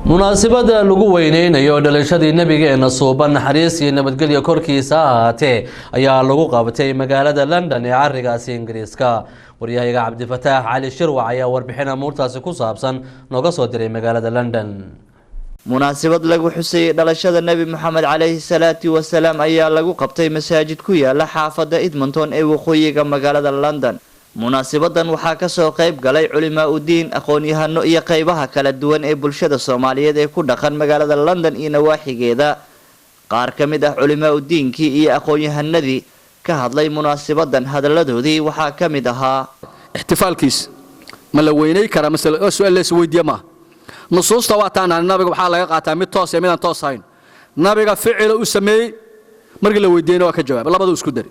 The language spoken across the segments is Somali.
munaasabada lagu weyneynayo dhalashadii nabigeena suuban naxariis iyo nabadgelyo korkiisa ahaatee ayaa lagu qabtay magaalada London ee carigaasi Ingiriiska. waryahayaga Cabdifataax Cali Shirwac ayaa warbixin amuurtaasi ku saabsan nooga soo diray magaalada London. munaasabad lagu xusay dhalashada Nabi Muhammad alayhi salatu wasalaam ayaa lagu qabtay masaajid ku yaala xaafada Edmonton ee waqooyiga magaalada London. munaasabadan waxaa ka soo qayb galay culimaa u diin, aqoon-yahano iyo qaybaha kala duwan ee bulshada Soomaaliyeed ee ku dhaqan magaalada London iyo nawaaxigeeda. qaar ka mid ah culimaa u diinkii iyo aqoon-yahanadii ka hadlay munaasabadan hadaladoodii waxaa ka mid ahaa ihtifaalkiis ma la weynay kara mas'ala su'aal la isweydiiyo ma nusuusta waataana nabiga waxa laga qaataa mid toos iyo mid aan toos ahayn. nabiga ficil uu sameeyay markii la weydiiyay waa ka jawaab labadu isku dari.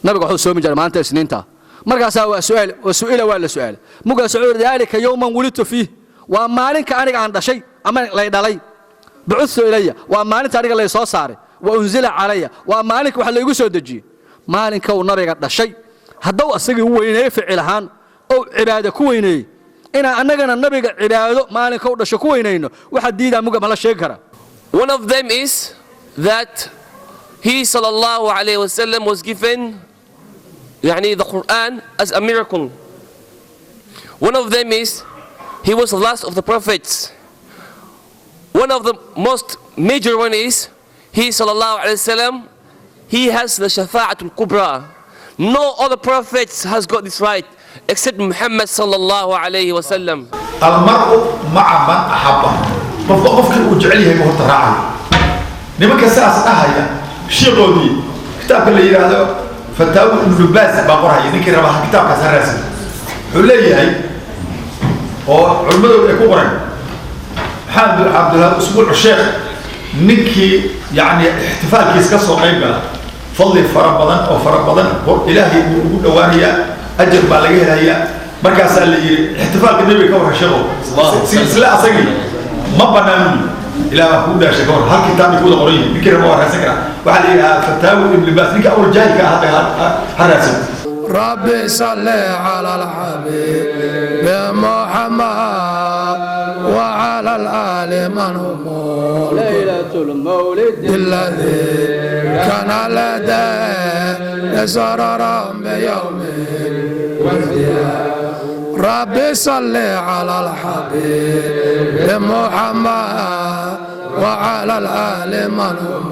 nabiga wuxuu soo mijiray maanta isniinta markaas waa su'aal waa la su'aal muga su'aal dalika yawman wulidtu fi wa maalinka aniga aan dhashay ama lay dhalay bu'uthu ilayya wa maalinta aniga lay soo saaray wa unzila alayya wa maalinka waxa la igu soo dajiyay maalinka uu nabiga dhashay hadduu asaga weynay ficil ahaan oo cibaado ku weynay ina annagana nabiga cibaado maalinka uu dhashay ku weynayno waxa diidaa muga ma la sheeg kara. One of them is that he sallallahu alayhi wasallam was given the Quran as a miracle. One of them is he was the last of the prophets. One of the most major one is he sallallahu alayhi wasallam, he has the shafa'atul kubra. No other prophets has got this right except Muhammad sallallahu alayhi wasallam. المرء مع من أحبه. قفك وجعليه مهتر راعي. لما كساس أهيا شيء قولي كتاب اللي هذا فتاوى ابن باز باقرها يذكر ربح كتاب كسر راسي حلي هاي وعلماء يكبرين حامد عبد الله اسبوع الشيخ نكي احتفال كيس كسر قيبه فضل فربضان او فربضان الهي دوانيه اجر بالغيها هي مركز اللي احتفال النبي كبر شغل سلسله اصلي ما بناني إلى هودا شكور هل كتاب يكون قريب بكرة ما ورها سكرة وعليها فتاوي ابن باز نيك أول جاي كهذا هراسم. ربي صل على الحبيب محمد وعلى الآل من هم ليلة المولد الذي كان لدى نزرر بيوم ربي صل على الحبيب محمد وعلى الآل من هم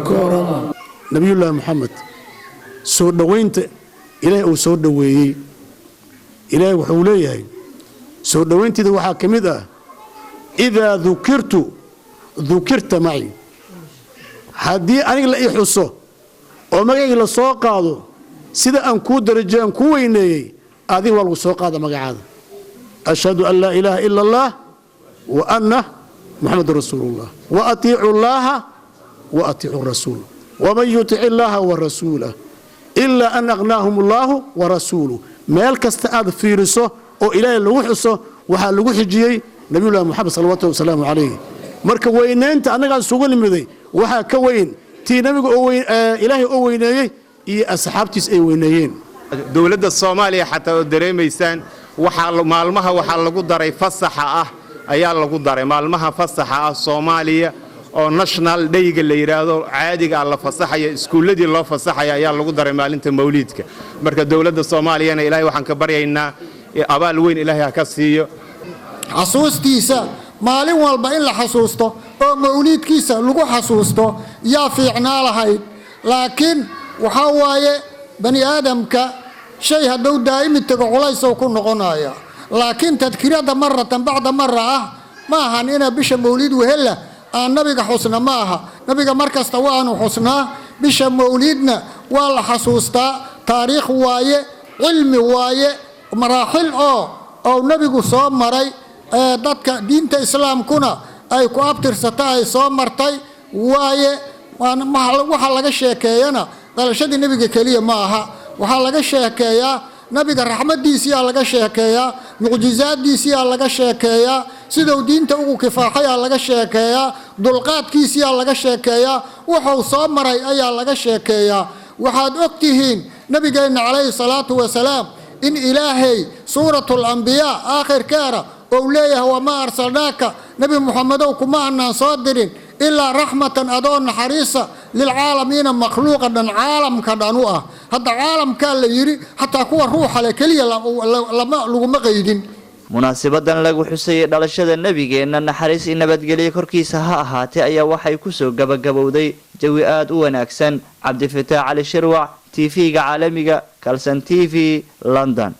كرم. نبي الله محمد سو دوينت إلهي أو سو دويي إلهي وحوليه سو دوينت ذو حاكمده إذا ذكرت معي هدي أنا لا يحسه وما يجي للسوق سيدا أن كود رجال كويني هذه هو السوق هذا مقعد. أشهد أن لا إله إلا الله وأن محمد رسول الله وأطيعوا الله وأطيعوا الرسول ومن يطع الله ورسوله إلا أن أغناهم الله ورسوله مالك استعاذ في رسوله وإلهي اللوحسه وحال لوحجي نبي الله محمد صلى الله عليه وسلم عليه مركب ويننت أنا قاعد سوقني مذي وحا كوين تي نبي أوين إلهي أويني إيه أصحابتي أي وينيين. دولة الصومالية حتى دريميسان وحال مالمها وحال لقو داري فصحة أيال لقو داري مالمها فصحة الصومالية أو ناشنال ديق اللي يرادو عادي على فصحة اسكولدي الله فصحة أيال لقو داري مالنت موليدك مركز دولة الصومالية أنا إلهي وحن كبري إنا أبال وين إلهي أكسيه حسوستيسا مالين والبا إن لحسوسته أو موليدكيسا لقو حسوسته يا فيعنا لهاي لكن وحاواي بني آدمك شيء هدو دائما تقولي سوكون نقنايا لكن تذكيرات مرة بعد مرة ما هنينا بش مولد وهلا النبي حسنا ماها نبي مركز توان حسنا بش مولدنا والله حسوستا تاريخ واي علم واي مراحل أو نبي صوم مري دتك دين الإسلام كنا أي كوابتر ستاي صوم مرتي واي ما وحلا شيكينا dhalashadii nabiga kaliya ma aha waxa laga sheekeeyaa nabiga raxmadiisa laga sheekeeyaa mucjizaadiisa laga sheekeeyaa sidoo diinta ugu kifaaxay laga sheekeeyaa dulqaadkiisa laga sheekeeyaa wuxuu soo maray ayaa laga sheekeeyaa waxaad ogtihiin nabigeena calayhi salaatu wasalaam إن إلهي سورة الأنبياء آخر كارة oo leeyahay wamaa arsalnaaka nabi muxamedow kuma aanaan soo dirin ilaa raxmatan adoo naxariisa lilcaalamiina makhluuqa dhan caalamka dhan u ah hadda caalamkaa la yidhi xataa kuwa ruuxa le keliya laguma qaydin munaasabadan lagu xusayay dhalashada nabigeena naxariis iyo nabadgelyo korkiisa ha ahaatee ayaa waxay kusoo gabagabowday jawi aad u wanaagsan. cabdifataax cali shirwac TV-ga caalamiga Kalsan TV London.